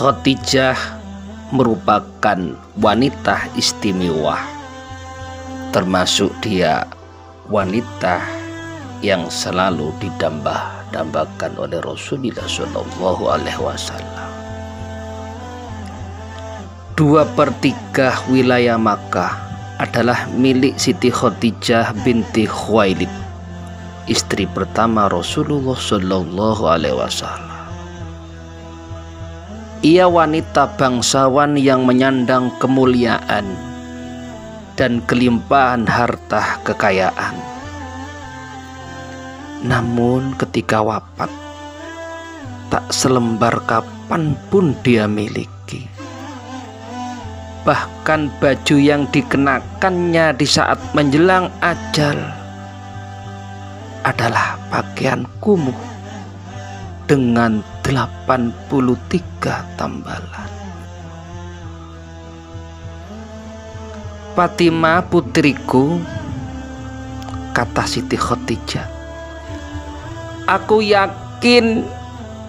Khadijah merupakan wanita istimewa, termasuk dia wanita yang selalu didambah-dambakan oleh Rasulullah Shallallahu Alaihi Wasallam. 2/3 wilayah Makkah adalah milik Siti Khadijah binti Khuwailid, istri pertama Rasulullah Shallallahu Alaihi Wasallam. Ia wanita bangsawan yang menyandang kemuliaan dan kelimpahan harta kekayaan. Namun ketika wafat, tak selembar kapan pun dia miliki. Bahkan baju yang dikenakannya di saat menjelang ajal adalah pakaian kumuh dengan 83 tambalan. Fatimah putriku, kata Siti Khadijah, aku yakin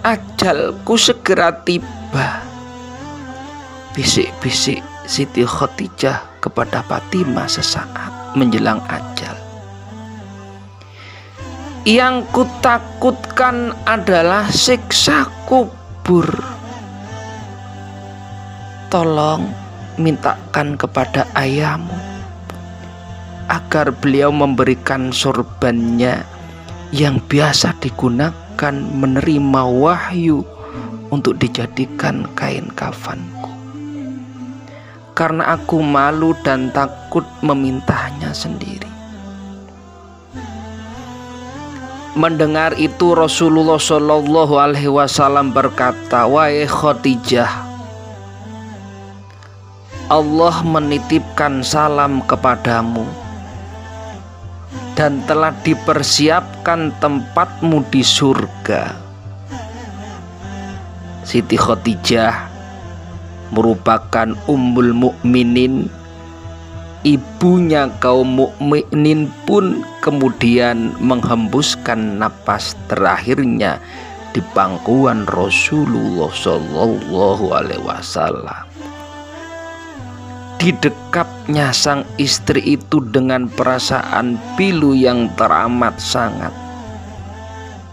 ajalku segera tiba. Bisik-bisik Siti Khadijah kepada Fatimah sesaat menjelang ajal. Yang kutakutkan adalah siksa kubur. Tolong mintakan kepada ayahmu agar beliau memberikan sorbannya yang biasa digunakan menerima wahyu untuk dijadikan kain kafanku, karena aku malu dan takut memintanya sendiri. Mendengar itu Rasulullah Shallallahu Alaihi Wasallam berkata, wahai Khadijah, Allah menitipkan salam kepadamu dan telah dipersiapkan tempatmu di surga. Siti Khadijah merupakan ummul mukminin, ibunya kaum mukminin pun kemudian menghembuskan napas terakhirnya di pangkuan Rasulullah Shallallahu Alaihi Wasallam. Didekapnya sang istri itu dengan perasaan pilu yang teramat sangat.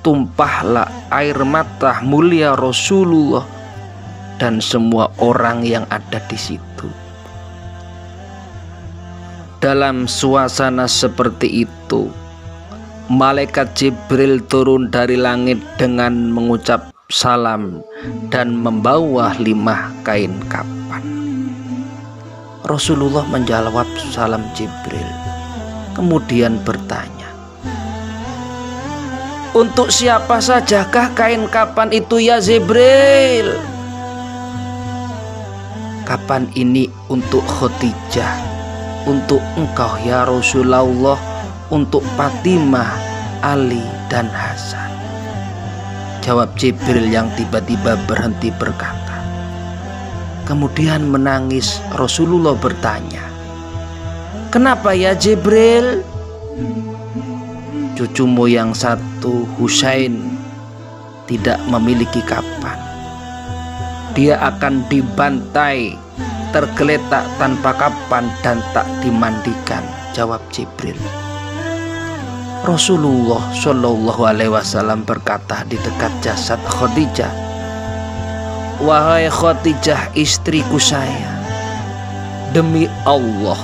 Tumpahlah air mata mulia Rasulullah dan semua orang yang ada di situ. Dalam suasana seperti itu, malaikat Jibril turun dari langit dengan mengucap salam dan membawa 5 kain kapan. Rasulullah menjawab salam Jibril, kemudian bertanya, untuk siapa sajakah kain kapan itu ya Jibril? Kapan ini untuk Khadijah, untuk engkau ya Rasulullah, untuk Fatimah, Ali dan Hasan. Jawab Jibril yang tiba-tiba berhenti berkata. Kemudian menangis. Rasulullah bertanya, kenapa ya Jibril? Cucumu yang satu, Husain, tidak memiliki kapan. Dia akan dibantai, tergeletak tanpa kapan dan tak dimandikan. Jawab Jibril. Rasulullah Shallallahu Alaihi Wasallam berkata di dekat jasad Khadijah, wahai Khadijah istriku saya, demi Allah,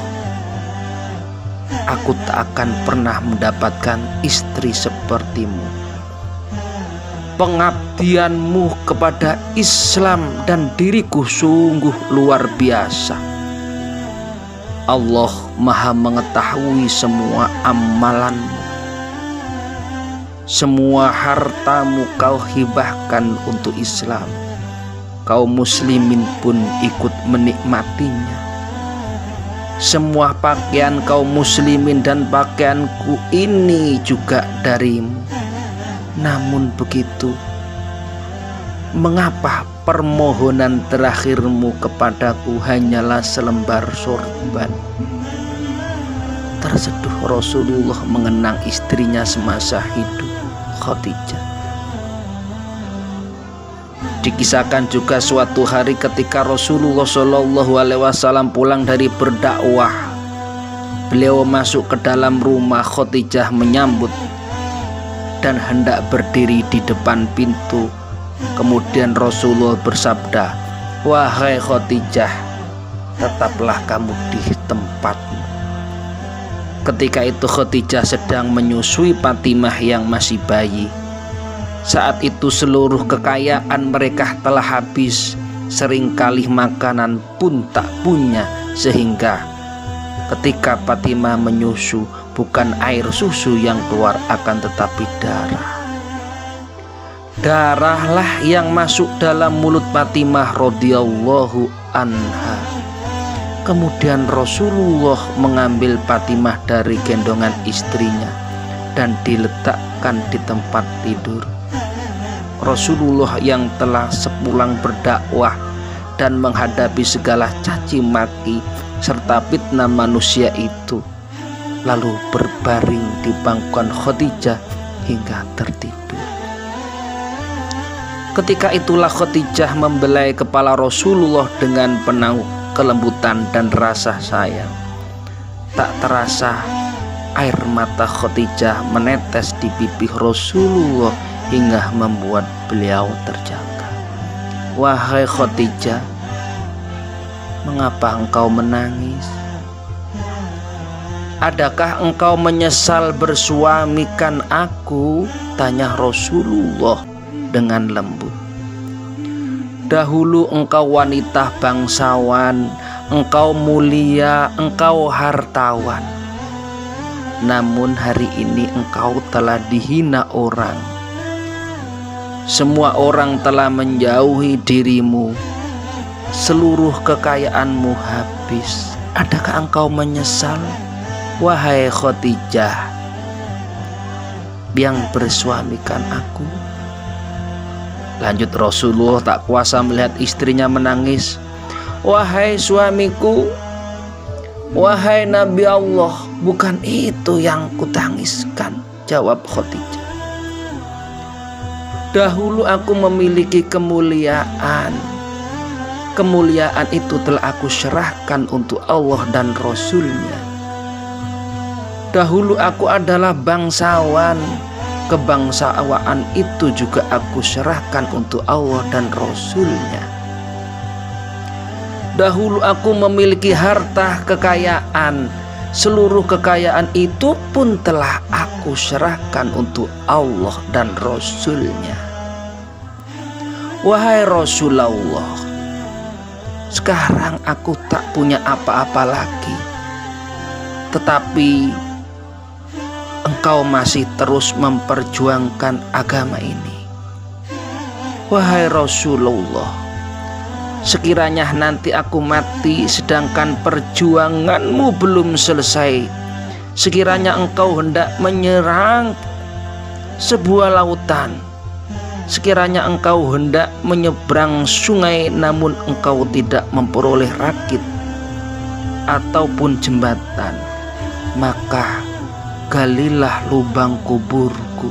aku tak akan pernah mendapatkan istri sepertimu. pengabdianmu kepada Islam dan diriku sungguh luar biasa. Allah Maha mengetahui semua amalanmu. Semua hartamu kau hibahkan untuk Islam. Kaum muslimin pun ikut menikmatinya. Semua pakaian kaum muslimin dan pakaianku ini juga darimu. Namun begitu, mengapa permohonan terakhirmu kepadaku hanyalah selembar sorban? Terseduh Rasulullah mengenang istrinya semasa hidup, Khadijah. Dikisahkan juga suatu hari ketika Rasulullah SAW pulang dari berdakwah, beliau masuk ke dalam rumah. Khadijah menyambut dan hendak berdiri di depan pintu. Kemudian Rasulullah bersabda, "Wahai Khadijah, tetaplah kamu di tempatmu." Ketika itu Khadijah sedang menyusui Fatimah yang masih bayi. Saat itu seluruh kekayaan mereka telah habis, seringkali makanan pun tak punya, sehingga ketika Fatimah menyusu, bukan air susu yang keluar akan tetapi darah. Darahlah yang masuk dalam mulut Fatimah radhiyallahu anha. Kemudian Rasulullah mengambil Fatimah dari gendongan istrinya dan diletakkan di tempat tidur. Rasulullah yang telah sepulang berdakwah dan menghadapi segala caci maki serta fitnah manusia itu, lalu berbaring di pangkuan Khadijah hingga tertidur. Ketika itulah Khadijah membelai kepala Rasulullah dengan penuh kelembutan dan rasa sayang. Tak terasa air mata Khadijah menetes di pipi Rasulullah hingga membuat beliau terjaga. "Wahai Khadijah, mengapa engkau menangis? Adakah engkau menyesal bersuamikan aku?" tanya Rasulullah dengan lembut. "Dahulu engkau wanita bangsawan, engkau mulia, engkau hartawan. Namun hari ini engkau telah dihina orang. Semua orang telah menjauhi dirimu. Seluruh kekayaanmu habis. Adakah engkau menyesal, wahai Khadijah, yang bersuamikan aku?" Lanjut Rasulullah tak kuasa melihat istrinya menangis. "Wahai suamiku, wahai Nabi Allah, bukan itu yang kutangiskan," jawab Khadijah. "Dahulu aku memiliki kemuliaan. Kemuliaan itu telah aku serahkan untuk Allah dan Rasul-Nya. Dahulu aku adalah bangsawan. Kebangsaan itu juga aku serahkan untuk Allah dan Rasul-Nya. Dahulu aku memiliki harta kekayaan. Seluruh kekayaan itu pun telah aku serahkan untuk Allah dan Rasul-Nya. Wahai Rasulullah, sekarang aku tak punya apa-apa lagi, tetapi engkau masih terus memperjuangkan agama ini. Wahai Rasulullah, sekiranya nanti aku mati sedangkan perjuanganmu belum selesai, sekiranya engkau hendak menyerang sebuah lautan, sekiranya engkau hendak menyeberang sungai namun engkau tidak memperoleh rakit ataupun jembatan, maka galilah lubang kuburku,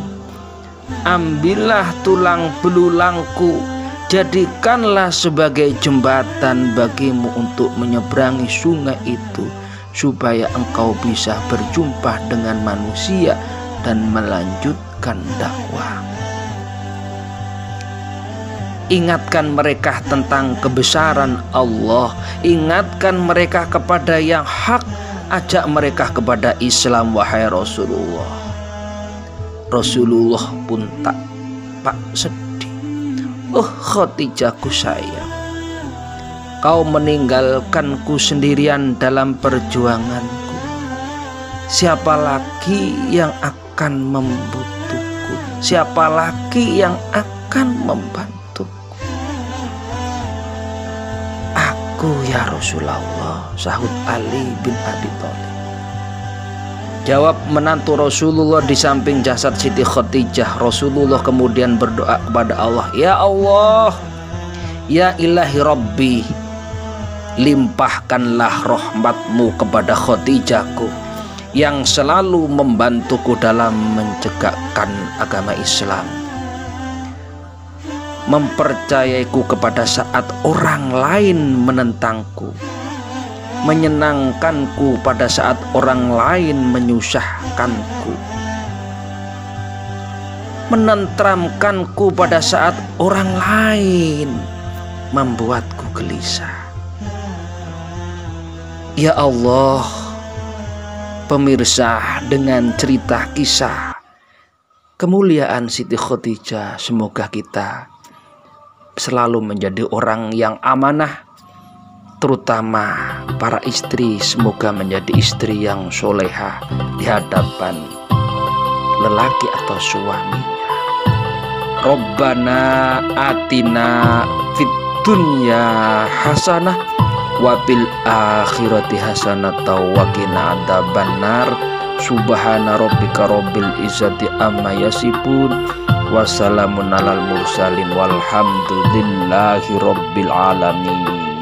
ambillah tulang belulangku, jadikanlah sebagai jembatan bagimu untuk menyeberangi sungai itu, supaya engkau bisa berjumpa dengan manusia dan melanjutkan dakwah. Ingatkan mereka tentang kebesaran Allah, ingatkan mereka kepada yang hak, ajak mereka kepada Islam, wahai Rasulullah. Rasulullah pun tak nampak sedih. Oh Khadijahku sayang, kau meninggalkanku sendirian dalam perjuanganku. Siapa lagi yang akan membutuhku? Siapa lagi yang akan membantuku? Aku ya Rasulullah, sahut Ali bin Abi Thalib. Jawab menantu Rasulullah di samping jasad Siti Khadijah. Rasulullah kemudian berdoa kepada Allah, ya Allah, ya ilahi Rabbi, limpahkanlah rahmatmu kepada Khadijahku yang selalu membantuku dalam menegakkan agama Islam, mempercayaiku kepada saat orang lain menentangku, menyenangkanku pada saat orang lain menyusahkanku, menenteramkanku pada saat orang lain membuatku gelisah. Ya Allah, pemirsa, dengan cerita kisah kemuliaan Siti Khadijah, semoga kita selalu menjadi orang yang amanah, terutama para istri, semoga menjadi istri yang solehah di hadapan lelaki atau suaminya. Rabbana atina fid dunya hasanah wa fil akhirati hasanah wa qina adzabannar. Subhana rabbika rabbil izzati amma yasifun wa salamun alal mursalin walhamdulillahi rabbil alamin.